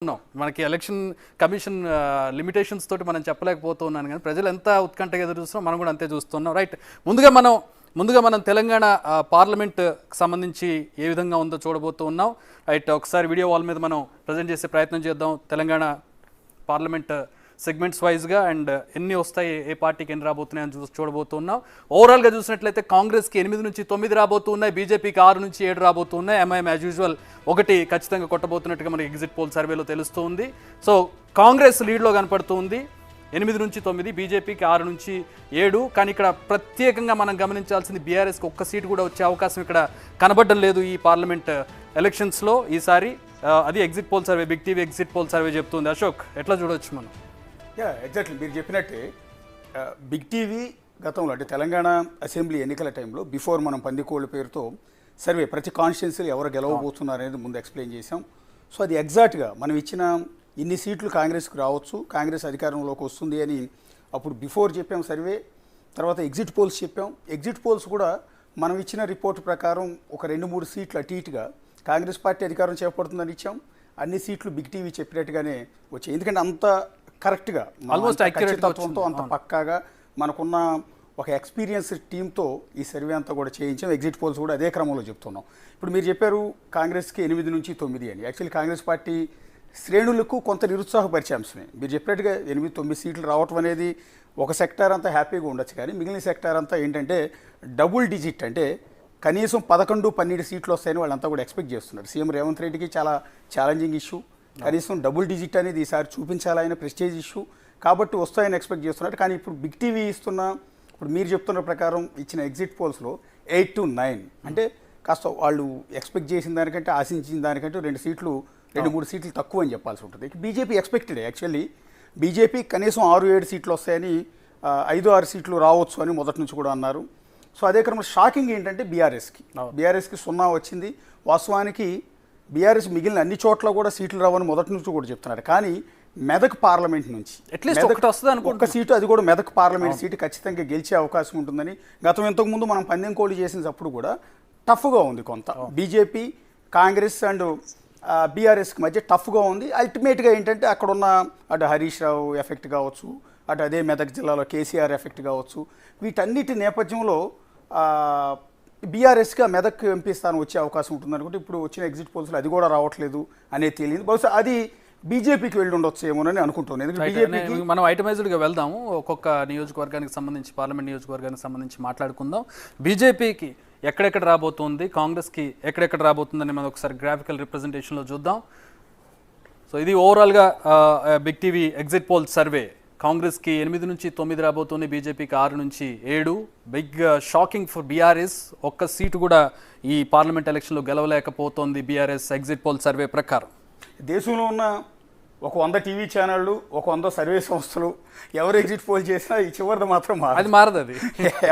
చెప్పలేకపోతున్నాం, మనకి election commission limitations తోటి మనం చెప్పలేకపోతున్నాను, కానీ ప్రజలు ఎంత ఉత్కంఠగా ఎదురు చూస్తున్నాం మనం కూడా అంతే చూస్తున్నాం. రైట్, ముందుగా మనం తెలంగాణ పార్లమెంట్కి సంబంధించి ఏ విధంగా ఉందో చూడబోతూ ఉన్నాం. రైట్, ఒకసారి వీడియో వాల్ మీద మనం ప్రజెంట్ చేసే ప్రయత్నం చేద్దాం. తెలంగాణ పార్లమెంట్ సెగ్మెంట్స్ వైజ్గా అండ్ ఎన్ని వస్తాయి, ఏ పార్టీకి ఎన్ని రాబోతున్నాయని చూడబోతున్నాం. ఓవరాల్గా చూసినట్లయితే కాంగ్రెస్కి 8 నుంచి 9 రాబోతున్నాయి, బీజేపీకి 6 నుంచి 7 రాబోతున్నాయి. ఎంఐఎం యాజ్ యూజువల్ 1 ఖచ్చితంగా కొట్టబోతున్నట్టుగా మనకి ఎగ్జిట్ పోల్ సర్వేలో తెలుస్తుంది. సో కాంగ్రెస్ లీడ్లో కనపడుతుంది 8 నుంచి 9, బీజేపీకి 6 నుంచి 7. కానీ ఇక్కడ ప్రత్యేకంగా మనం గమనించాల్సింది బీఆర్ఎస్కి 1 సీటు కూడా వచ్చే అవకాశం ఇక్కడ కనబడడం లేదు ఈ పార్లమెంట్ ఎలక్షన్స్లో ఈసారి. అది exit poll survey, big TV exit poll survey చెప్తుంది. అశోక్, ఎట్లా చూడవచ్చు మనం? ఎగ్జాక్ట్లీ మీరు చెప్పినట్టే బిగ్ టీవీ గతంలో అంటే తెలంగాణ అసెంబ్లీ ఎన్నికల టైంలో బిఫోర్ మనం పందికోళ్ళ పేరుతో సర్వే ప్రతి కాన్స్టిట్యున్సీలు ఎవరు గెలవబోతున్నారు అనేది ముందు ఎక్స్ప్లెయిన్ చేసాం. సో అది ఎగ్జాక్ట్గా మనం ఇచ్చిన ఇన్ని సీట్లు కాంగ్రెస్కి రావచ్చు, కాంగ్రెస్ అధికారంలోకి వస్తుంది అని అప్పుడు బిఫోర్ చెప్పాం సర్వే. తర్వాత ఎగ్జిట్ పోల్స్ చెప్పాం. ఎగ్జిట్ పోల్స్ కూడా మనం ఇచ్చిన రిపోర్ట్ ప్రకారం ఒక 2-3 సీట్లు అటు ఇటుగా కాంగ్రెస్ పార్టీ అధికారం చేపడుతుందని ఇచ్చాం. అన్ని సీట్లు బిగ్ టీవీ చెప్పినట్టుగానే వచ్చాయి, ఎందుకంటే అంత కరెక్ట్గా ఆల్మోస్ట్ ఖచ్చితత్వంతో అంత పక్కాగా మనకున్న ఒక ఎక్స్పీరియన్స్ టీంతో ఈ సర్వే అంతా కూడా చేయించాం. ఎగ్జిట్ పోల్స్ కూడా అదే క్రమంలో చెప్తున్నాం. ఇప్పుడు మీరు చెప్పారు కాంగ్రెస్కి 8 నుంచి 9 అని. యాక్చువల్లీ కాంగ్రెస్ పార్టీ శ్రేణులకు కొంత నిరుత్సాహపరిచే అంశమే. మీరు చెప్పినట్టుగా 8-9 సీట్లు రావటం అనేది ఒక సెక్టార్ అంతా హ్యాపీగా ఉండొచ్చు, కానీ మిగిలిన సెక్టార్ అంతా ఏంటంటే డబుల్ డిజిట్ అంటే కనీసం 11-12 సీట్లు వస్తాయని వాళ్ళంతా కూడా ఎక్స్పెక్ట్ చేస్తున్నారు. సీఎం రేవంత్ రెడ్డికి చాలా ఛాలెంజింగ్ ఇష్యూ, కనీసం డబుల్ డిజిట్ అనేది ఈసారి చూపించాలన్న ప్రెస్టేజ్ ఇష్యూ కాబట్టి వస్తాయని ఎక్స్పెక్ట్ చేస్తున్నారు. కానీ ఇప్పుడు బిగ్ టీవీ ఇప్పుడు మీరు చెప్తున్న ప్రకారం ఇచ్చిన ఎగ్జిట్ పోల్స్లో 8 to 9 అంటే కాస్త వాళ్ళు ఎక్స్పెక్ట్ చేసిన దానికంటే ఆశించిన దానికంటే 2-3 సీట్లు తక్కువ అని చెప్పాల్సి ఉంటుంది. బీజేపీ ఎక్స్పెక్టెడ్ యాక్చువల్లీ బీజేపీ కనీసం 6-7 సీట్లు వస్తాయని, 5-6 సీట్లు రావచ్చు అని మొదటి నుంచి కూడా అన్నారు. సో అదే క్రమంలో షాకింగ్ ఏంటంటే బీఆర్ఎస్కి 0 వచ్చింది. వాస్తవానికి బీఆర్ఎస్ మిగిలిన అన్ని చోట్ల కూడా సీట్లు రావని మొదటి నుంచి కూడా చెప్తున్నారు. కానీ మెదక్ పార్లమెంట్ నుంచి ఒక్క సీటు, అది కూడా మెదక్ పార్లమెంట్ సీటు ఖచ్చితంగా గెలిచే అవకాశం ఉంటుందని గతం ఇంతకుముందు మనం పందెం కోడి చేసినప్పుడు కూడా టఫ్గా ఉంది కొంత. బీజేపీ, కాంగ్రెస్ అండ్ బీఆర్ఎస్కి మధ్య టఫ్గా ఉంది. అల్టిమేట్గా ఏంటంటే అక్కడున్న అటు హరీష్ రావు ఎఫెక్ట్ కావచ్చు, అటు అదే మెదక్ జిల్లాలో కేసీఆర్ ఎఫెక్ట్ కావచ్చు, వీటన్నిటి నేపథ్యంలో బీఆర్ఎస్కి ఆ మెదక్ ఎంపీ స్థానం వచ్చే అవకాశం ఉంటుంది అనుకుంటే ఇప్పుడు వచ్చిన ఎగ్జిట్ పోల్స్లో అది కూడా రావట్లేదు అనేది తెలియదు. బహుశా అది బీజేపీకి వెళ్ళి ఉండొచ్చు ఏమోనని అనుకుంటున్నాను. ఎందుకంటే బీజేపీకి మనం ఐటమైజ్డ్గా వెళ్దాము, ఒక్కొక్క నియోజకవర్గానికి సంబంధించి, పార్లమెంట్ నియోజకవర్గానికి సంబంధించి మాట్లాడుకుందాం. బీజేపీకి ఎక్కడెక్కడ రాబోతుంది, కాంగ్రెస్కి ఎక్కడెక్కడ రాబోతుందని మనం ఒకసారి గ్రాఫికల్ రిప్రజెంటేషన్లో చూద్దాం. సో ఇది ఓవరాల్గా big TV exit poll survey. కాంగ్రెస్కి 8 నుంచి 9 రాబోతుంది, బీజేపీకి 6 నుంచి 7. Big shocking for BRS, 1 seat కూడా ఈ పార్లమెంట్ ఎలక్షన్లో గెలవలేకపోతోంది బీఆర్ఎస్ ఎగ్జిట్ పోల్ సర్వే ప్రకారం. దేశంలో ఉన్న ఒక 100 టీవీ ఛానళ్ళు, ఒక 100 సర్వే సంస్థలు ఎవరు ఎగ్జిట్ పోల్ చేసినా ఈ చివరిది మాత్రం అది మారదు. అది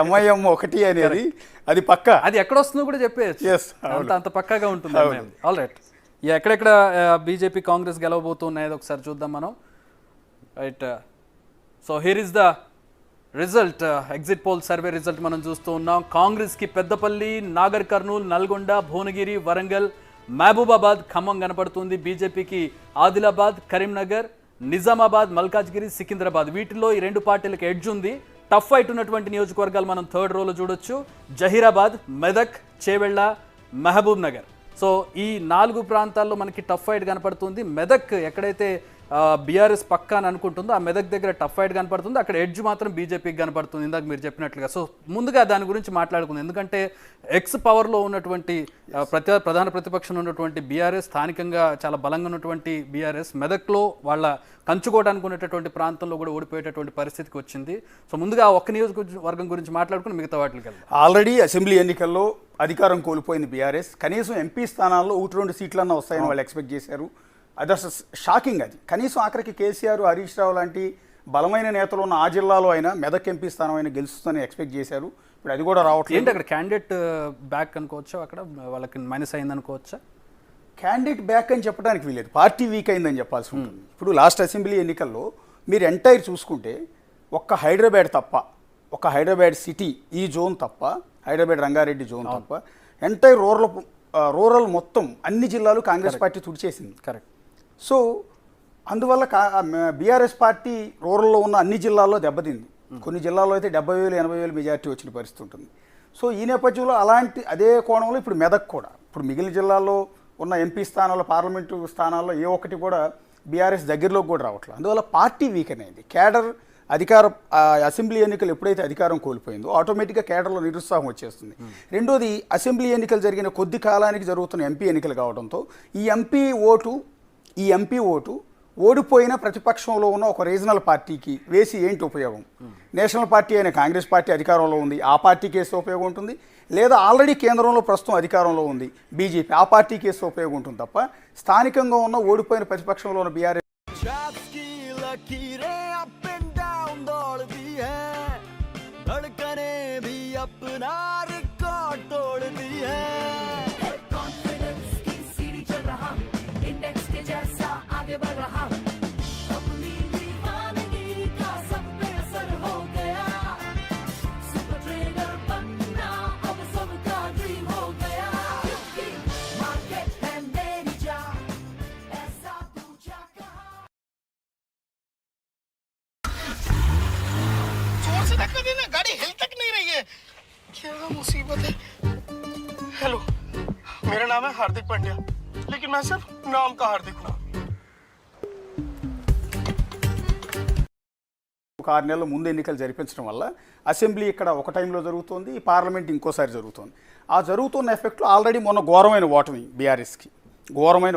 ఎంఐఎం 1 అనేది అది పక్కా, అది ఎక్కడ వస్తుందో కూడా చెప్పేయచ్చు, అంత పక్కాగా ఉంటుంది. ఆల్ రైట్, ఎక్కడెక్కడ బీజేపీ కాంగ్రెస్ గెలవబోతున్నాయో ఒకసారి చూద్దాం మనం. Right, so here is the result, exit poll survey result మనం చూస్తూ ఉన్నాం. కాంగ్రెస్కి పెద్దపల్లి, నాగర్ కర్నూల్, నల్గొండ, భువనగిరి, వరంగల్, మహబూబాబాద్, ఖమ్మం కనపడుతుంది. బీజేపీకి ఆదిలాబాద్, కరీంనగర్, నిజామాబాద్, మల్కాజ్గిరి, సికింద్రాబాద్, వీటిలో ఈ 2 పార్టీలకు ఎడ్జ్ ఉంది. టఫ్ ఫైట్ ఉన్నటువంటి నియోజకవర్గాలు మనం 3rd రోలో చూడొచ్చు. జహీరాబాద్, మెదక్, చేవెళ్ళ, మహబూబ్ నగర్. సో ఈ 4 ప్రాంతాల్లో మనకి టఫ్ ఫైట్ కనపడుతుంది. మెదక్ ఎక్కడైతే బీఆర్ఎస్ పక్కా అని అనుకుంటుందో ఆ మెదక్ దగ్గర టఫ్ ఫైట్ కనపడుతుంది, అక్కడ ఎడ్జ్ మాత్రం బీజేపీకి కనపడుతుంది ఇందాక మీరు చెప్పినట్లుగా. సో ముందుగా దాని గురించి మాట్లాడుకుంది, ఎందుకంటే ఎక్స్ పవర్లో ఉన్నటువంటి ప్రధాన ప్రతిపక్షంలో ఉన్నటువంటి బీఆర్ఎస్, స్థానికంగా చాలా బలంగా ఉన్నటువంటి బీఆర్ఎస్ మెదక్లో వాళ్ళ కంచుకోవడానికి ఉన్నటువంటి ప్రాంతంలో కూడా ఓడిపోయేటటువంటి పరిస్థితికి వచ్చింది. సో ముందుగా 1 నియోజకవర్గం గురించి మాట్లాడుకుని మిగతా వాటికి వెళ్దాం. ఆల్రెడీ అసెంబ్లీ ఎన్నికల్లో అధికారం కోల్పోయింది బీఆర్ఎస్. కనీసం ఎంపీ స్థానాల్లో 1-2 సీట్లన్నా వస్తాయని వాళ్ళు ఎక్స్పెక్ట్ చేశారు. అది అసలు షాకింగ్. అది కనీసం ఆఖరికి కేసీఆర్, హరీష్ రావు లాంటి బలమైన నేతలు ఉన్న ఆ జిల్లాలో అయినా మెదక్ ఎంపీ స్థానం అయినా గెలుస్తుందని ఎక్స్పెక్ట్ చేశారు. ఇప్పుడు అది కూడా రావట్లేదు. అక్కడ క్యాండిడేట్ బ్యాక్ అనుకోవచ్చా, అక్కడ వాళ్ళకి మైనస్ అయింది అనుకోవచ్చా? క్యాండిడేట్ బ్యాక్ అని చెప్పడానికి వీలేదు, పార్టీ వీక్ అయిందని చెప్పాల్సి ఉంటుంది. ఇప్పుడు లాస్ట్ అసెంబ్లీ ఎన్నికల్లో మీరు ఎంటైర్ చూసుకుంటే ఒక్క హైదరాబాద్ తప్ప, ఒక హైదరాబాద్ సిటీ ఈ జోన్ తప్ప, హైదరాబాద్ రంగారెడ్డి జోన్ తప్ప ఎంటైర్ రూరల్ మొత్తం అన్ని జిల్లాలు కాంగ్రెస్ పార్టీ తుడిచేసింది. కరెక్ట్. సో అందువల్ల బీఆర్ఎస్ పార్టీ రూరల్లో ఉన్న అన్ని జిల్లాల్లో దెబ్బతింది. కొన్ని జిల్లాల్లో అయితే 70,000 80,000 మెజార్టీ వచ్చిన పరిస్థితి ఉంటుంది. సో ఈ నేపథ్యంలో అదే కోణంలో ఇప్పుడు మెదక్ కూడా, ఇప్పుడు మిగిలిన జిల్లాల్లో ఉన్న ఎంపీ స్థానాల్లో, పార్లమెంటు స్థానాల్లో ఏ ఒక్కటి కూడా బీఆర్ఎస్ దగ్గరలోకి కూడా రావట్లేదు. అందువల్ల పార్టీ వీకెన్ అయింది. కేడర్ అధికారం, అసెంబ్లీ ఎన్నికలు ఎప్పుడైతే అధికారం కోల్పోయిందో ఆటోమేటిక్గా కేడర్లో నిరుత్సాహం వచ్చేస్తుంది. రెండోది, అసెంబ్లీ ఎన్నికలు జరిగిన కొద్ది కాలానికి జరుగుతున్న ఎంపీ ఎన్నికలు కావడంతో ఈ ఎంపీ ఓటు ఓడిపోయిన ప్రతిపక్షంలో ఉన్న ఒక రీజనల్ పార్టీకి వేసి ఏంటి ఉపయోగం? నేషనల్ పార్టీ అయిన కాంగ్రెస్ పార్టీ అధికారంలో ఉంది, ఆ పార్టీకి వేస్తే ఉపయోగం ఉంటుంది. లేదా ఆల్రెడీ కేంద్రంలో ప్రస్తుతం అధికారంలో ఉంది బీజేపీ, ఆ పార్టీకి వేస్తే ఉపయోగం ఉంటుంది తప్ప స్థానికంగా ఉన్న ఓడిపోయిన ప్రతిపక్షంలో ఉన్న బీఆర్ఎస్ गाड़ी हिल तक नहीं रही है, क्या मुसीबत है। हेलो, मेरा नाम है हार्दिक पांड्या, लेकिन मैं सिर्फ नाम का हार्दिक हूँ। 6 నెలల ముందు ఎన్నికలు జరిపించడం వల్ల అసెంబ్లీ ఇక్కడ ఒక టైంలో జరుగుతుంది, పార్లమెంట్ ఇంకోసారి జరుగుతుంది. ఆ జరుగుతున్న ఎఫెక్ట్లో ఆల్రెడీ మొన్న ఘోరమైన ఓటమి బీఆర్ఎస్కి, ఘోరమైన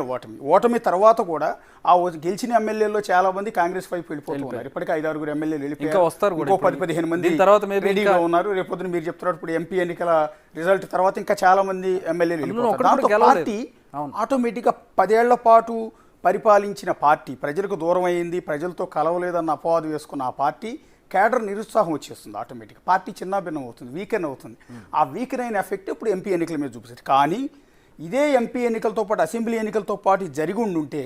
ఓటమి తర్వాత కూడా ఆ గెలిచిన ఎమ్మెల్యేల్లో చాలా మంది కాంగ్రెస్ వైపు వెళ్ళిపోతున్నారు. ఇప్పటికే 5-6 ఎమ్మెల్యేలు వెళ్ళిపోయారు, ఇంకో 10-15 మంది రెడీగా ఉన్నారు. రేపొద్దున మీరు చెప్తున్నారు ఇప్పుడు ఎంపీ ఎన్నికల రిజల్ట్ తర్వాత ఇంకా చాలా మంది ఎమ్మెల్యేలు వెళ్ళిపోతారు. దాంతో పార్టీ ఆటోమేటిక్గా 10 ఏళ్ల పాటు పరిపాలించిన పార్టీ ప్రజలకు దూరం అయింది, ప్రజలతో కలవలేదన్న అపవాదు వేసుకున్న ఆ పార్టీ కేడర్ నిరుత్సాహం వచ్చేస్తుంది. ఆటోమేటిక్గా పార్టీ చిన్నాభిన్నం అవుతుంది, వీకెన్ అవుతుంది. ఆ వీకెన్ అయిన ఎఫెక్ట్ ఇప్పుడు ఎంపీ ఎన్నికల మీద చూపిస్తుంది. కానీ ఇదే ఎంపీ ఎన్నికలతో పాటు అసెంబ్లీ ఎన్నికలతో పాటు జరిగి ఉండుంటే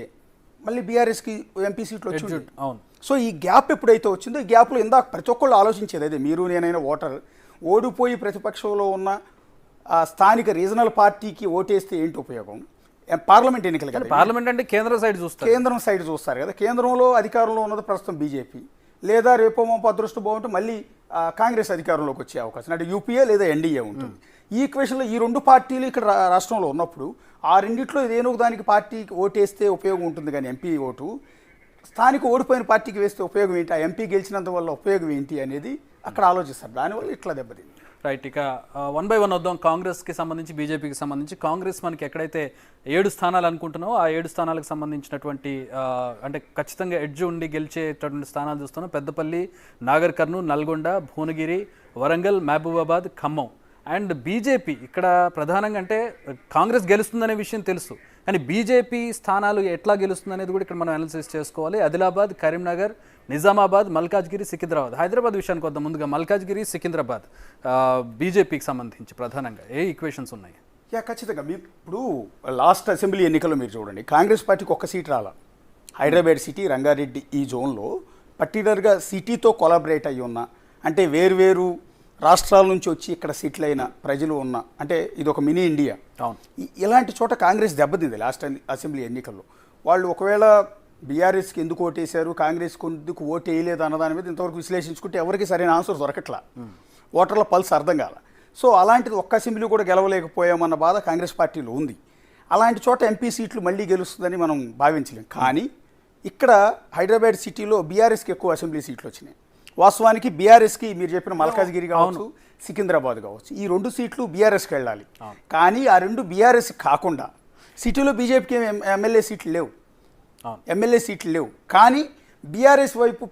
మళ్ళీ బీఆర్ఎస్కి ఎంపీ సీట్లు వచ్చి. సో ఈ గ్యాప్ ఎప్పుడైతే వచ్చిందో ఈ గ్యాప్లో ఇందాక ప్రతి ఒక్కళ్ళు ఆలోచించేది అదే, మీరు నేనైనా ఓటర్ ఓడిపోయి ప్రతిపక్షంలో ఉన్న స్థానిక రీజనల్ పార్టీకి ఓటేస్తే ఏంటి ఉపయోగం? పార్లమెంట్ ఎన్నికలు కదా, పార్లమెంట్ అంటే కేంద్రం సైడ్ చూస్తారు కదా. కేంద్రంలో అధికారంలో ఉన్నది ప్రస్తుతం బీజేపీ, లేదా రేపో మాపో అదృష్టం బాగుంటే మళ్ళీ కాంగ్రెస్ అధికారంలోకి వచ్చే అవకాశం, అంటే యూపీఏ లేదా ఎన్డీఏ ఉంటుంది. ఈ ఈక్వేషన్లో ఈ 2 పార్టీలు ఇక్కడ రాష్ట్రంలో ఉన్నప్పుడు ఆ రెండిట్లో ఏదో దానికి పార్టీకి ఓటేస్తే ఉపయోగం ఉంటుంది. కానీ ఎంపీ ఓటు స్థానిక ఓడిపోయిన పార్టీకి వేస్తే ఉపయోగం ఏంటి, ఆ ఎంపీ గెలిచినంత వల్ల ఉపయోగం ఏంటి అనేది అక్కడ ఆలోచిస్తారు. దానివల్ల ఇట్లా దెబ్బతింది. రైట్, ఇక 1 by 1 వద్దాం. కాంగ్రెస్కి సంబంధించి, బీజేపీకి సంబంధించి. కాంగ్రెస్ మనకి ఎక్కడైతే 7 స్థానాలు అనుకుంటున్నామో ఆ 7 స్థానాలకు సంబంధించినటువంటి అంటే ఖచ్చితంగా ఎడ్జ్ ఉండి గెలిచేటటువంటి స్థానాలు చూస్తున్నాం. పెద్దపల్లి, నాగర్ కర్నూల్, నల్గొండ, భువనగిరి, వరంగల్, మహబూబాబాద్, ఖమ్మం. అండ్ బీజేపీ ఇక్కడ ప్రధానంగా, అంటే కాంగ్రెస్ గెలుస్తుందనే విషయం తెలుసు, కానీ బీజేపీ స్థానాలు ఎట్లా గెలుస్తుంది అనేది కూడా ఇక్కడ మనం అనాలిసిస్ చేసుకోవాలి. ఆదిలాబాద్, కరీంనగర్, నిజామాబాద్, మల్కాజ్గిరి, సికింద్రాబాద్. హైదరాబాద్ విషయానికి వద్దాం. ముందుగా మల్కాజ్గిరి, సికింద్రాబాద్ బీజేపీకి సంబంధించి ప్రధానంగా ఏ ఈక్వేషన్స్ ఉన్నాయి? ఖచ్చితంగా మీరు ఇప్పుడు లాస్ట్ అసెంబ్లీ ఎన్నికల్లో మీరు చూడండి, కాంగ్రెస్ పార్టీకి 1 సీట్ రాలా. హైదరాబాద్ సిటీ, రంగారెడ్డి ఈ జోన్లో పర్టికులర్గా సిటీతో కొలాబరేట్ అయ్యి ఉన్న, అంటే వేరు రాష్ట్రాల నుంచి వచ్చి ఇక్కడ సెటిల్ అయిన ప్రజలు ఉన్న, అంటే ఇది ఒక మినీ ఇండియా. ఇలాంటి చోట కాంగ్రెస్ దెబ్బతింది లాస్ట్ అసెంబ్లీ ఎన్నికల్లో. వాళ్ళు ఒకవేళ బీఆర్ఎస్కి ఎందుకు ఓటేశారు, కాంగ్రెస్కి ఎందుకు ఓటు వేయలేదు అన్నదాని మీద ఇంతవరకు విశ్లేషించుకుంటే ఎవరికి సరైన ఆన్సర్ దొరకట్లా, ఓటర్ల పల్స్ అర్థం కాల. సో అలాంటిది 1 అసెంబ్లీ కూడా గెలవలేకపోయామన్న బాధ కాంగ్రెస్ పార్టీలో ఉంది. అలాంటి చోట ఎంపీ సీట్లు మళ్ళీ గెలుస్తుందని మనం భావించలేం. కానీ ఇక్కడ హైదరాబాద్ సిటీలో బీఆర్ఎస్కి ఎక్కువ అసెంబ్లీ సీట్లు వచ్చినాయి. వాస్తవానికి బీఆర్ఎస్కి మీరు చెప్పిన మల్కాజ్గిరి కావచ్చు, సికింద్రాబాద్ కావచ్చు, ఈ 2 సీట్లు బీఆర్ఎస్కి వెళ్ళాలి. కానీ ఆ 2 బీఆర్ఎస్ కాకుండా సిటీలో బీజేపీకి ఎమ్మెల్యే సీట్లు లేవు. కానీ బీఆర్ఎస్ వైపు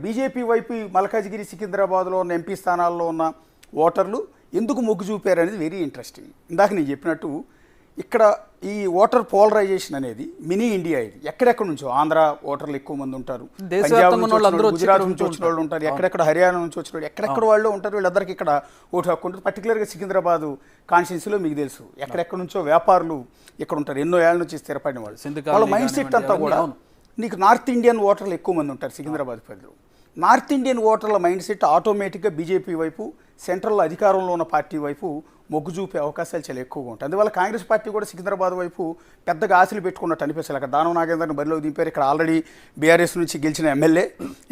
బీజేపీ వైపు మల్కాజ్గిరి, సికింద్రాబాద్లో ఉన్న ఎంపీ స్థానాల్లో ఉన్న ఓటర్లు ఎందుకు మొగ్గు చూపారు అనేది వెరీ ఇంట్రెస్టింగ్. ఇందాక నేను చెప్పినట్టు ఇక్కడ ఈ ఓటర్ పోలరైజేషన్ అనేది మినీ ఇండియా. ఇది ఎక్కడెక్కడ నుంచో ఆంధ్ర ఓటర్లు ఎక్కువ మంది ఉంటారు, గుజరాత్ నుంచి వచ్చిన వాళ్ళు ఉంటారు, ఎక్కడెక్కడ హర్యానా నుంచి వచ్చిన వాళ్ళు, ఎక్కడెక్కడ వాళ్ళు ఉంటారు. వీళ్ళందరికీ ఇక్కడ ఓటు హక్కు ఉంటుంది. పర్టికులర్గా సికింద్రాబాద్ కాన్స్టిట్యున్సీలో మీకు తెలుసు ఎక్కడెక్కడ నుంచో వ్యాపారులు ఇక్కడ ఉంటారు, ఎన్నో ఏళ్ళ నుంచి స్థిరపడిన వాళ్ళు. వాళ్ళ మైండ్ సెట్ అంతా కూడా నీకు నార్త్ ఇండియన్ ఓటర్లు ఎక్కువ మంది ఉంటారు సికింద్రాబాద్ పరిధిలో. నార్త్ ఇండియన్ ఓటర్ల మైండ్ సెట్ ఆటోమేటిక్గా బీజేపీ వైపు సెంట్రల్ అధికారంలో ఉన్న పార్టీ వైపు మొగ్గు చూపే అవకాశాలు చాలా ఎక్కువగా ఉంటాయి. అందువల్ల కాంగ్రెస్ పార్టీ కూడా సికింద్రాబాద్ వైపు పెద్దగా ఆశలు పెట్టుకున్నట్టు అనిపిస్తుంది. అక్కడ దానం నాగేందర్ని బరిలో దింపారు. ఇక్కడ ఆల్రెడీ బీఆర్ఎస్ నుంచి గెలిచిన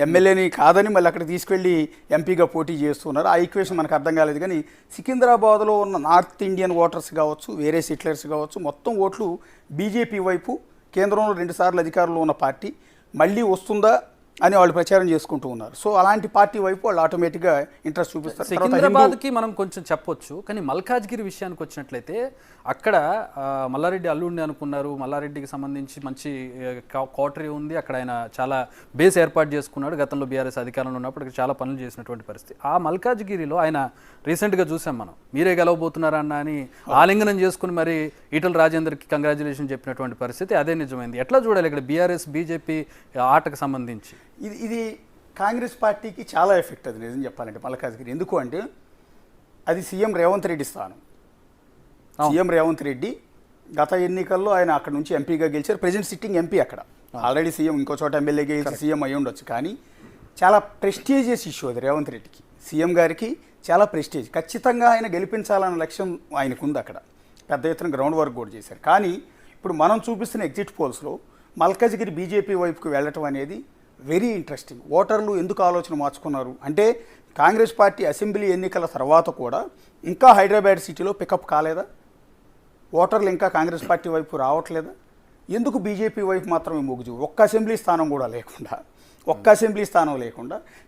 ఎమ్మెల్యేని కాదని మళ్ళీ అక్కడ తీసుకెళ్ళి ఎంపీగా పోటీ చేస్తున్నారు. ఆ ఈక్వేషన్ మనకు అర్థం కాలేదు. కానీ సికింద్రాబాద్లో ఉన్న నార్త్ ఇండియన్ ఓటర్స్ కావచ్చు, వేరే సెటిలర్స్ కావచ్చు, మొత్తం ఓట్లు బీజేపీ వైపు, కేంద్రంలో 2 సార్లు అధికారంలో ఉన్న పార్టీ మళ్ళీ వస్తుందా అని వాళ్ళు ప్రచారం చేసుకుంటూ ఉన్నారు. సో అలాంటి పార్టీ వైపు వాళ్ళు ఆటోమేటిక్గా ఇంట్రెస్ట్ చూపిస్తారు. సికింద్రాబాద్కి మనం కొంచెం చెప్పొచ్చు, కానీ మల్కాజ్గిరి విషయానికి వచ్చినట్లయితే అక్కడ మల్లారెడ్డి అల్లుడిని అనుకున్నారు. మల్లారెడ్డికి సంబంధించి మంచి కోటరీ ఉంది. అక్కడ ఆయన చాలా బేస్ ఏర్పాటు చేసుకున్నాడు. గతంలో బీఆర్ఎస్ అధికారంలో ఉన్నప్పుడు చాలా పనులు చేసినటువంటి పరిస్థితి. ఆ మల్కాజ్గిరిలో ఆయన రీసెంట్గా చూసాం మనం, మీరే గెలవబోతున్నారా అన్న అని ఆలింగనం చేసుకుని మరి ఈటల రాజేందర్కి కంగ్రాచులేషన్ చెప్పినటువంటి పరిస్థితి. అదే నిజమైంది. ఎట్లా చూడాలి ఇక్కడ బీఆర్ఎస్ బీజేపీ ఆటకు సంబంధించి? ఇది కాంగ్రెస్ పార్టీకి చాలా ఎఫెక్ట్ అది నిజం చెప్పాలంటే మల్కాజ్గిరి. ఎందుకు అంటే అది సీఎం రేవంత్ రెడ్డి స్థానం. సీఎం రేవంత్ రెడ్డి గత ఎన్నికల్లో ఆయన అక్కడ నుంచి ఎంపీగా గెలిచారు. ప్రెజెంట్ సిట్టింగ్ ఎంపీ అక్కడ. ఆల్రెడీ సీఎం ఇంకో చోట ఎమ్మెల్యేగా గెలిచి సీఎం అయి ఉండొచ్చు. కానీ చాలా ప్రెస్టీజియస్ ఇష్యూ అది రేవంత్ రెడ్డికి. సీఎం గారికి చాలా ప్రెస్టీజ్. ఖచ్చితంగా ఆయన గెలిపించాలన్న లక్ష్యం ఆయనకు ఉంది. అక్కడ పెద్ద ఎత్తున గ్రౌండ్ వర్క్ కూడా చేశారు. కానీ ఇప్పుడు మనం చూపిస్తున్న ఎగ్జిట్ పోల్స్లో మల్కాజ్గిరి బీజేపీ వైపుకు వెళ్ళటం అనేది వెరీ ఇంట్రెస్టింగ్. ఓటర్లు ఎందుకు ఆలోచన మార్చుకున్నారు అంటే కాంగ్రెస్ పార్టీ అసెంబ్లీ ఎన్నికల తర్వాత కూడా ఇంకా హైదరాబాద్ సిటీలో పికప్ కాలేదా? ఓటర్లు ఇంకా కాంగ్రెస్ పార్టీ వైపు రావట్లేదా? ఎందుకు బీజేపీ వైపు మాత్రమే మొగ్గు చూపు? ఒక్క అసెంబ్లీ స్థానం కూడా లేకుండా,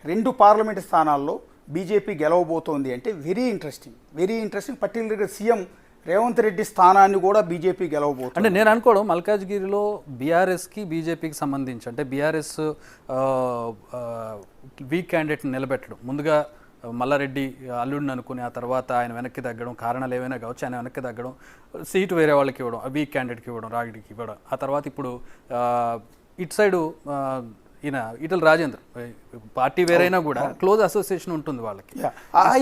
2 పార్లమెంట్ స్థానాల్లో బీజేపీ గెలవబోతోంది అంటే వెరీ ఇంట్రెస్టింగ్. పర్టికులర్గా సీఎం రేవంత్ రెడ్డి స్థానాన్ని కూడా బీజేపీ గెలవబోతుంది. అంటే నేను అనుకోవడం మల్కాజ్గిరిలో బీఆర్ఎస్కి బీజేపీకి సంబంధించి అంటే బీఆర్ఎస్ వీక్ క్యాండిడేట్ని నిలబెట్టడం, ముందుగా మల్లారెడ్డి అల్లుడిని అనుకుని ఆ తర్వాత ఆయన వెనక్కి తగ్గడం, కారణాలు ఏమైనా కావచ్చు, ఆయన వెనక్కి తగ్గడం, సీటు వేరే వాళ్ళకి ఇవ్వడం, వీక్ క్యాండిడేట్కి ఇవ్వడం, రాగిడికి ఇవ్వడం, ఆ తర్వాత ఇప్పుడు ఇటు సైడు ఈయన ఈటల రాజేందర్ పార్టీ వేరైనా కూడా క్లోజ్ అసోసియేషన్ ఉంటుంది వాళ్ళకి.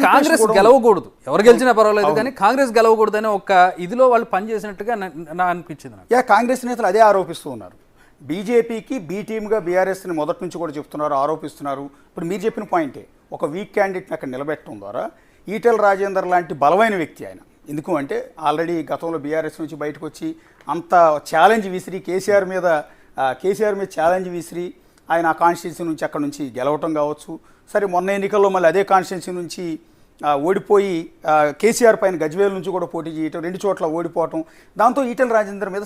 కాంగ్రెస్ గెలవకూడదు, ఎవరు గెలిచినా పర్వాలేదు కానీ కాంగ్రెస్ గెలవకూడదు అనే ఒక ఇదిలో వాళ్ళు పనిచేసినట్టుగా నా అనిపించింది నాకు. కాంగ్రెస్ నేతలు అదే ఆరోపిస్తూ ఉన్నారు. బీజేపీకి బీ టీమ్గా బీఆర్ఎస్ని మొదటి నుంచి కూడా చెప్తున్నారు, ఆరోపిస్తున్నారు. ఇప్పుడు మీరు చెప్పిన పాయింటే, ఒక వీక్ క్యాండిడేట్ని అక్కడ నిలబెట్టడం ద్వారా ఈటల రాజేందర్ లాంటి బలమైన వ్యక్తి ఆయన. ఎందుకు అంటే ఆల్రెడీ గతంలో బీఆర్ఎస్ నుంచి బయటకు వచ్చి అంత ఛాలెంజ్ విసిరి కేసీఆర్ మీద ఛాలెంజ్ విసిరి ఆయన ఆ కాన్స్టిట్యున్సీ నుంచి అక్కడ నుంచి గెలవటం కావచ్చు. సరే మొన్న ఎన్నికల్లో మళ్ళీ అదే కాన్స్టిట్యున్సీ నుంచి ఓడిపోయి కేసీఆర్ పైన గజ్వేల్ నుంచి కూడా పోటీ చేయటం, 2 చోట్ల ఓడిపోవటం. దాంతో ఈటల రాజేందర్ మీద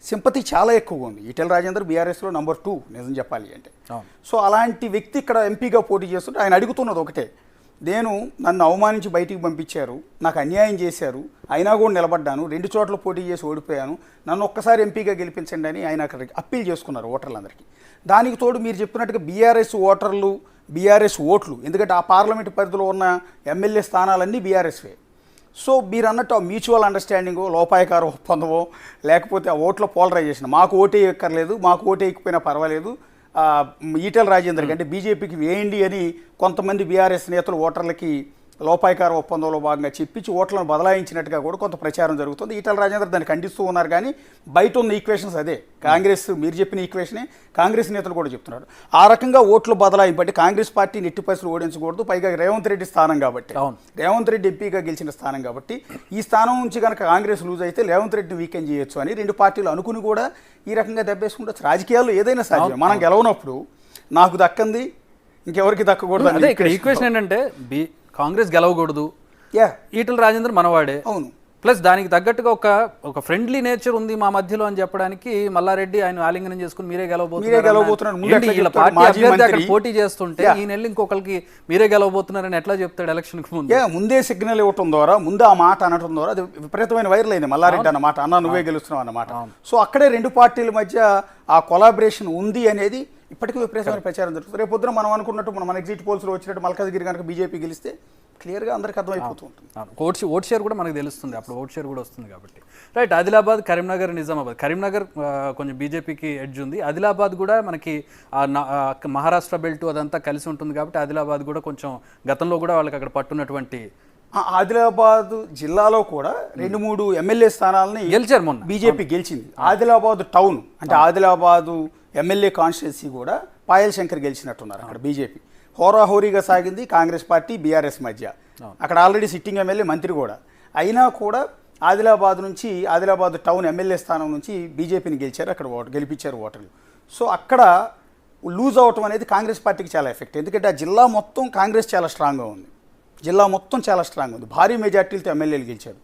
సింపతి చాలా ఎక్కువగా ఉంది. ఈటల రాజేందర్ బీఆర్ఎస్లో నెంబర్ 2 నిజం చెప్పాలి అంటే. సో అలాంటి వ్యక్తి ఇక్కడ ఎంపీగా పోటీ చేస్తుంటే ఆయన అడుగుతున్నది ఒకటే, నన్ను అవమానించి బయటికి పంపించారు, నాకు అన్యాయం చేశారు, అయినా కూడా నిలబడ్డాను, 2 చోట్ల పోటీ చేసి ఓడిపోయాను, నన్ను ఒక్కసారి ఎంపీగా గెలిపించండి అని ఆయన అక్కడ అప్పీల్ చేసుకున్నారు ఓటర్లందరికీ. దానికి తోడు మీరు చెప్పినట్టుగా బీఆర్ఎస్ ఓట్లు, ఎందుకంటే ఆ పార్లమెంటు పరిధిలో ఉన్న ఎమ్మెల్యే స్థానాలన్నీ బీఆర్ఎస్వే. సో మీరు అన్నట్టు ఆ మ్యూచువల్ అండర్స్టాండింగో, లోపాయకార ఒప్పందమో, లేకపోతే ఆ ఓట్ల పోలరైజేషన్, మాకు ఓటే ఎక్కర్లేదు, మాకు ఓటే ఎక్కిపోయినా పర్వాలేదు, ఈటల రాజేందర్ అంటే బీజేపీకి వేయండి అని కొంతమంది బీఆర్ఎస్ నేతలు ఓటర్లకి లోపాయకార ఒప్పందంలో భాగంగా చెప్పించి ఓట్లను బదలాయించినట్టుగా కూడా కొంత ప్రచారం జరుగుతుంది. ఈటల రాజేందర్ దాన్ని ఖండిస్తూ ఉన్నారు. కానీ బయట ఉన్న ఈక్వేషన్స్ అదే, కాంగ్రెస్ మీరు చెప్పిన ఈక్వేషనే కాంగ్రెస్ నేతలు కూడా చెప్తున్నారు. ఆ రకంగా ఓట్లు బదలాయింపు అంటే కాంగ్రెస్ పార్టీని ఎట్టి పరిస్థితులు ఓడించకూడదు, పైగా రేవంత్ రెడ్డి స్థానం కాబట్టి, రేవంత్ రెడ్డి ఎంపీగా గెలిచిన స్థానం కాబట్టి ఈ స్థానం నుంచి కనుక కాంగ్రెస్ లూజ్ అయితే రేవంత్ రెడ్డిని వీకెండ్ చేయొచ్చు అని 2 పార్టీలు అనుకుని కూడా ఈ రకంగా దెబ్బేసుకుంటారు. రాజకీయాల్లో ఏదైనా సాధ్యమే. మనం గెలవనప్పుడు నాకు దక్కంది ఇంకెవరికి దక్కకూడదు. అదే ఇక్కడ ఈక్వేషన్ ఏంటంటే కాంగ్రెస్ గెలవకూడదు, ఈటల రాజేందర్ మనవాడే, అవును, ప్లస్ దానికి తగ్గట్టుగా ఒక ఫ్రెండ్లీ నేచర్ ఉంది మా మధ్యలో అని చెప్పడానికి మల్లారెడ్డి ఆయన ఆలింగనం చేసుకుని మీరే గెలవబోతున్నారు పోటీ చేస్తుంటే ఈ నెల ఇంకొకరికి మీరే గెలవబోతున్నారని ఎట్లా చెప్తాడు ఎలక్షన్ కు ముందే సిగ్నల్ ఇవ్వటం ద్వారా, ముందే ఆ మాట అనటం ద్వారా అది విపరీతమైన వైరల్ అయింది. మల్లారెడ్డి అన్నమాట, అన్న నువ్వే గెలుస్తున్నావు అన్నమాట. సో అక్కడే 2 పార్టీల మధ్య ఆ కొలాబరేషన్ ఉంది అనేది ఇప్పటికీ విపరీతమైన ప్రచారం జరుగుతుంది. రేపు పొద్దున మనం అనుకున్నట్టు మన ఎగ్జిట్ పోల్స్లో వచ్చినట్టు మల్కాజ్గిరి కనుక బీజేపీ గెలిస్తే క్లియర్గా అందరికీ అర్థమైపోతూ ఉంటుంది. ఓట్ షేర్ కూడా మనకు తెలుస్తుంది, అప్పుడు ఓట్ షేర్ కూడా వస్తుంది కాబట్టి. రైట్, ఆదిలాబాద్, కరీంనగర్, నిజామాబాద్. కరీంనగర్ కొంచెం బీజేపీకి ఎడ్జ్ ఉంది. ఆదిలాబాద్ కూడా మనకి మహారాష్ట్ర బెల్ట్ అదంతా కలిసి ఉంటుంది కాబట్టి ఆదిలాబాద్ కూడా కొంచెం గతంలో కూడా వాళ్ళకి అక్కడ పట్టున్నటువంటి. ఆదిలాబాద్ జిల్లాలో కూడా 2-3 ఎమ్మెల్యే స్థానాలని గెలిచారు మొన్న, బీజేపీ గెలిచింది. ఆదిలాబాద్ టౌన్ అంటే ఆదిలాబాదు ఎమ్మెల్యే కాన్స్టిట్యున్సీ కూడా పాయల్ శంకర్ గెలిచినట్టున్నారు అక్కడ బీజేపీ. హోరాహోరీగా సాగింది కాంగ్రెస్ పార్టీ బీఆర్ఎస్ మధ్య. అక్కడ ఆల్రెడీ సిట్టింగ్ ఎమ్మెల్యే మంత్రి కూడా అయినా కూడా ఆదిలాబాద్ టౌన్ ఎమ్మెల్యే స్థానం నుంచి బీజేపీని గెలిచారు, అక్కడ గెలిపించారు ఓటర్లు. సో అక్కడ లూజ్ అవటం అనేది కాంగ్రెస్ పార్టీకి చాలా ఎఫెక్ట్. ఎందుకంటే ఆ జిల్లా మొత్తం కాంగ్రెస్ చాలా స్ట్రాంగ్గా ఉంది, భారీ మెజార్టీలతో ఎమ్మెల్యేలు గెలిచారు.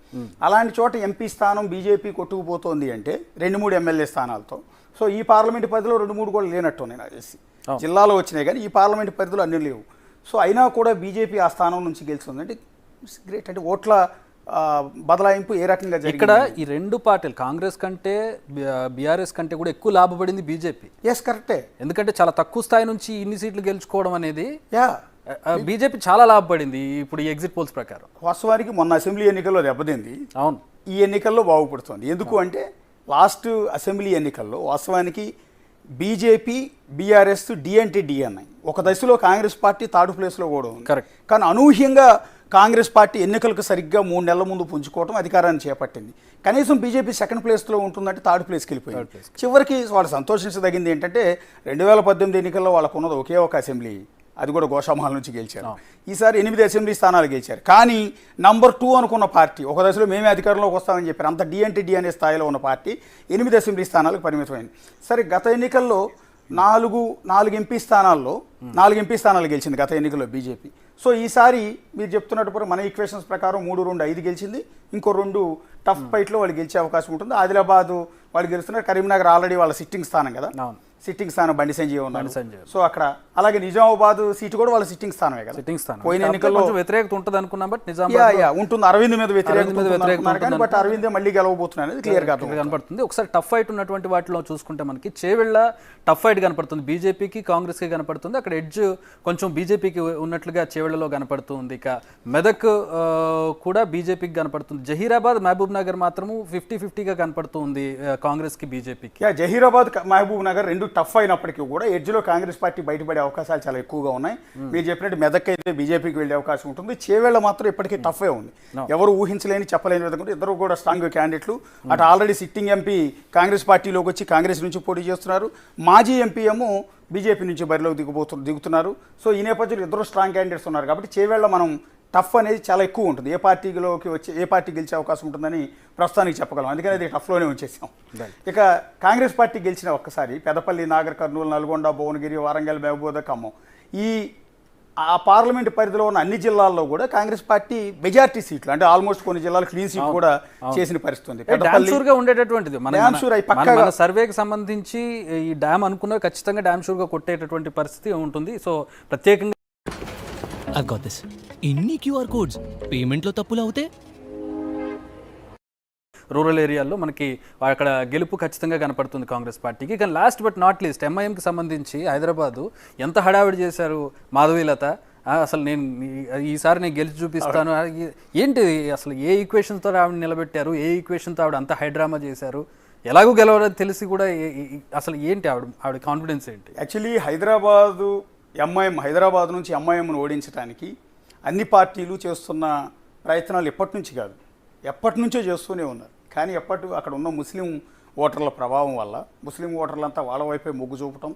అలాంటి చోట ఎంపీ స్థానం బీజేపీ కొట్టుకుపోతోంది అంటే 2-3 ఎమ్మెల్యే స్థానాలతో. సో ఈ పార్లమెంటు పరిధిలో 2-3 కూడా లేనట్టు నాకు తెలిసి జిల్లాలో వచ్చినాయి, కానీ ఈ పార్లమెంటు పరిధిలో అన్నీ లేవు. సో అయినా కూడా బీజేపీ ఆ స్థానం నుంచి గెలుస్తుంది అంటే ఇట్స్ గ్రేట్. అంటే ఓట్ల బదలాయింపు ఏ రకంగా జరిగింది? ఇక్కడ ఈ రెండు పార్టీలు కాంగ్రెస్ కంటే బీఆర్ఎస్ కంటే కూడా ఎక్కువ లాభపడింది బీజేపీ. ఎస్, కరెక్టే. ఎందుకంటే చాలా తక్కువ స్థాయి నుంచి ఇన్ని సీట్లు గెలుచుకోవడం అనేది బీజేపీ చాలా లాభపడింది ఇప్పుడు ఈ ఎగ్జిట్ పోల్స్ ప్రకారం. వాస్తవానికి మొన్న అసెంబ్లీ ఎన్నికల్లో దెబ్బతింది, అవును. ఈ ఎన్నికల్లో బాగుపడుతుంది. ఎందుకు అంటే లాస్ట్ అసెంబ్లీ ఎన్నికల్లో వాస్తవానికి బీజేపీ, బీఆర్ఎస్, డిఎన్ఐ ఒక దశలో కాంగ్రెస్ పార్టీ థర్డ్ ప్లేస్లో కూడా ఉంది. కరెక్ట్. కానీ అనూహ్యంగా కాంగ్రెస్ పార్టీ ఎన్నికలకు సరిగ్గా 3 నెలల ముందు పుంజుకోవడం, అధికారాన్ని చేపట్టింది. కనీసం బీజేపీ సెకండ్ ప్లేస్లో ఉంటుందంటే థర్డ్ ప్లేస్కి వెళ్ళిపోయింది. చివరికి వాళ్ళు సంతోషించదగింది ఏంటంటే 2018 ఎన్నికల్లో వాళ్ళకు ఉన్నది ఒకే ఒక అసెంబ్లీ, అది కూడా గోషామహల్ నుంచి గెలిచారు. ఈసారి 8 అసెంబ్లీ స్థానాలు గెలిచారు. కానీ నంబర్ 2 అనుకున్న పార్టీ ఒక దశలో మేమే అధికారంలోకి వస్తామని చెప్పారు. అంత డిఎన్ఏ స్థాయిలో ఉన్న పార్టీ 8 అసెంబ్లీ స్థానాలకు పరిమితమైంది. సరే, గత ఎన్నికల్లో 4 ఎంపీ స్థానాల్లో 4 ఎంపీ స్థానాలు గెలిచింది గత ఎన్నికల్లో బీజేపీ. సో ఈసారి మీరు చెప్తున్నట్టు మన ఈక్వేషన్స్ ప్రకారం 3-2-5 గెలిచింది. ఇంకో 2 టఫ్ ఫైట్లో వాళ్ళు గెలిచే అవకాశం ఉంటుంది. ఆదిలాబాద్ వాళ్ళు గెలుస్తున్నారు. కరీంనగర్ ఆల్రెడీ వాళ్ళ సిట్టింగ్ స్థానం కదా, సిట్టింగ్ స్థానం బండి సంజయ్ ఉన్నారు. సో అక్కడ అలాగే నిజామాబాద్ సీటు కూడా వాళ్ళ సిట్టింగ్ స్థానమే కదా. సిట్టింగ్ స్థానం పోయిన ఎన్నికల్లో వ్యతిరేకత ఉంటుంది అనుకున్నాం, బట్ ఉంటుంది. అరవింద్ మీద వ్యతిరేకత, బట్ అరవిందే మళ్ళీ గెలవబోతున్నారు అనేది క్లియర్ గా కనపడుతుంది. ఒకసారి టఫ్ ఫైట్ ఉన్నటువంటి వాటిలో చూసుకుంటే మనకి చేవెళ్ళ టఫ్ ఫైట్ కనపడుతుంది, బీజేపీకి కాంగ్రెస్కి కనపడుతుంది. అక్కడ ఎడ్జ్ కొంచెం బీజేపీకి ఉన్నట్లుగా చేవెళ్ళలో కనపడుతుంది. ఇక మెదక్ కూడా బీజేపీకి కనపడుతుంది. జహీరాబాద్, మహబూబ్ నగర్ మాత్రము 50-50గా కనపడుతుంది కాంగ్రెస్కి బీజేపీకి. జహీరాబాద్, మహబూబ్ నగర్ రెండు టఫ్ అయినప్పటికీ కూడా ఎడ్జ్లో కాంగ్రెస్ పార్టీ బయటపడే అవకాశాలు చాలా ఎక్కువగా ఉన్నాయి. మీరు చెప్పినట్టు మెదక్ అయితే బీజేపీకి వెళ్ళే అవకాశం ఉంటుంది. చేవేళ్ల మాత్రం ఇప్పటికీ టఫే ఉంది. ఎవరు ఊహించలేని, చెప్పలేని విధంగా ఇద్దరు కూడా స్ట్రాంగ్ క్యాండిడేట్లు. అటు ఆల్రెడీ సిట్టింగ్ ఎంపీ కాంగ్రెస్ పార్టీలోకి వచ్చి కాంగ్రెస్ నుంచి పోటీ చేస్తున్నారు. మాజీ ఎంపీ ఏమో బీజేపీ నుంచి బరిలోకి దిగుతున్నారు. సో ఈ నేపథ్యంలో ఇద్దరు స్ట్రాంగ్ క్యాండిడేట్స్ ఉన్నారు. కాబట్టి చేవేళ్ల మనం టఫ్ అనేది చాలా ఎక్కువ ఉంటుంది. ఏ పార్టీ గెలిచే అవకాశం ఉంటుందని ప్రస్తుతానికి చెప్పగలం. అందుకని అది టఫ్లోనే ఉంచేసాం. ఇక కాంగ్రెస్ పార్టీ గెలిచిన ఒక్కసారి పెదపల్లి, నాగర్ కర్నూలు, నల్గొండ, భువనగిరి, వరంగల్, మహబూబ్, ఖమ్మం ఆ పార్లమెంట్ పరిధిలో ఉన్న అన్ని జిల్లాల్లో కూడా కాంగ్రెస్ పార్టీ మెజారిటీ సీట్లు, అంటే ఆల్మోస్ట్ కొన్ని జిల్లాలు క్లీన్ సీట్ కూడా చేసిన పరిస్థితి ఉంది. ఉండేటటువంటిది మన సర్వేకి సంబంధించి ఈ డ్యామ్ అనుకున్న ఖచ్చితంగా డ్యామ్ షూర్ గా కొట్టేటటువంటి పరిస్థితి ఉంటుంది. సో ప్రత్యేకంగా I've got this. ఇన్ని క్యూఆర్ కోడ్స్ పేమెంట్లో తప్పులు అవుతే రూరల్ ఏరియాల్లో మనకి అక్కడ గెలుపు ఖచ్చితంగా కనపడుతుంది కాంగ్రెస్ పార్టీకి. కానీ లాస్ట్ బట్ నాట్ లీస్ట్ ఎంఐఎంకి సంబంధించి హైదరాబాదు ఎంత హడావిడి చేశారు మాధవీలత. అసలు ఈసారి నేను గెలిచి చూపిస్తాను ఏంటి, అసలు ఏ ఈక్వేషన్తో ఆవిడ నిలబెట్టారు, ఏ ఈక్వేషన్తో ఆవిడ అంత హైడ్రామా చేశారు, ఎలాగూ గెలవడం తెలిసి కూడా అసలు ఏంటి ఆవిడ కాన్ఫిడెన్స్ ఏంటి? యాక్చువల్లీ హైదరాబాద్ నుంచి ఎంఐఎంను ఓడించడానికి అన్ని పార్టీలు చేస్తున్న ప్రయత్నాలు ఎప్పటి నుంచి కాదు, ఎప్పటి నుంచో చేస్తూనే ఉన్నారు. కానీ అక్కడ ఉన్న ముస్లిం ఓటర్ల ప్రభావం వల్ల ముస్లిం ఓటర్లంతా వాళ్ళ వైపే మొగ్గు చూపటం,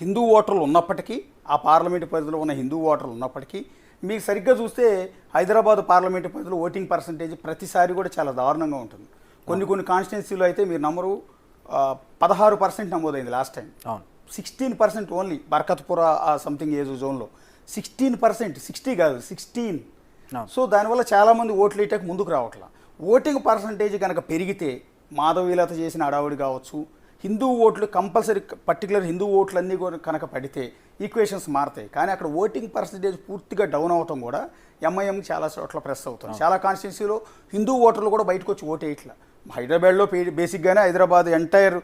హిందూ ఓటర్లు ఉన్నప్పటికీ, ఆ పార్లమెంటు పరిధిలో ఉన్న హిందూ ఓటర్లు ఉన్నప్పటికీ మీకు సరిగ్గా చూస్తే హైదరాబాద్ పార్లమెంటు పరిధిలో ఓటింగ్ పర్సంటేజ్ ప్రతిసారి కూడా చాలా దారుణంగా ఉంటుంది. కొన్ని కాన్స్టిట్యున్సీలో అయితే మీరు నమ్మరు 16% నమోదైంది last time. 16% only Barkatpura something age జోన్లో 16%, 60 కాదు 16. సో దానివల్ల చాలామంది ఓట్లు వేయటానికి ముందుకు రావట్లా. ఓటింగ్ పర్సంటేజ్ కనుక పెరిగితే మాధవీలత చేసిన అడావుడి కావచ్చు, హిందూ ఓట్లు కంపల్సరీ పర్టికులర్ హిందూ ఓట్లన్నీ కూడా కనుక పడితే ఈక్వేషన్స్ మారుతాయి. కానీ అక్కడ ఓటింగ్ పర్సంటేజ్ పూర్తిగా డౌన్ అవటం కూడా ఎంఐఎంకి చాలా చోట్ల ప్రెస్ అవుతుంది. చాలా కాన్స్టిట్యున్సీలో హిందూ ఓటర్లు కూడా బయటకు వచ్చి ఓటేయట్లా. హైదరాబాద్లో బేసిక్గానే హైదరాబాద్ ఎంటైర్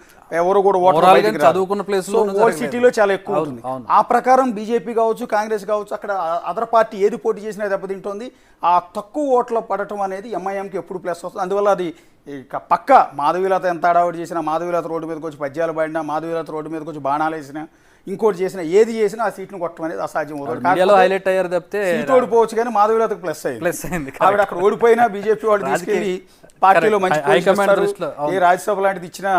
ఎవరు కూడా చదువుకున్న ప్లేస్ ఓల్డ్ సిటీలో చాలా ఎక్కువ ఉంటుంది. ఆ ప్రకారం బీజేపీ కావచ్చు, కాంగ్రెస్ కావచ్చు, అక్కడ అదర్ పార్టీ ఏది పోటీ చేసినా దెబ్బతింటుంది. ఆ తక్కువ ఓట్లు పడటం అనేది ఎంఐఎంకి ఎప్పుడు ప్లస్ వస్తుంది. అందువల్ల అది ఇక పక్క మాధవీలత ఎంత అడావుడి చేసినా, మాధవీలత రోడ్డు మీదకి వచ్చి పద్యాలు పాడినా, మాధవీలత రోడ్డు మీదకి వచ్చి బాణాలు వేసినా, ఇంకోటి చేసినా, ఏది చేసినా ఆ సీట్ను కొట్టడం అనేది అసాధ్యం అవుతుంది. సీట్ ఓడిపోవచ్చు కానీ మాధవీలతకు ప్లస్ అయింది. ఆవిడ అక్కడ ఓడిపోయినా బీజేపీ వాళ్ళు తీసుకెళ్ళి పార్టీలో మంచి రాజ్యసభ లాంటిది ఇచ్చినా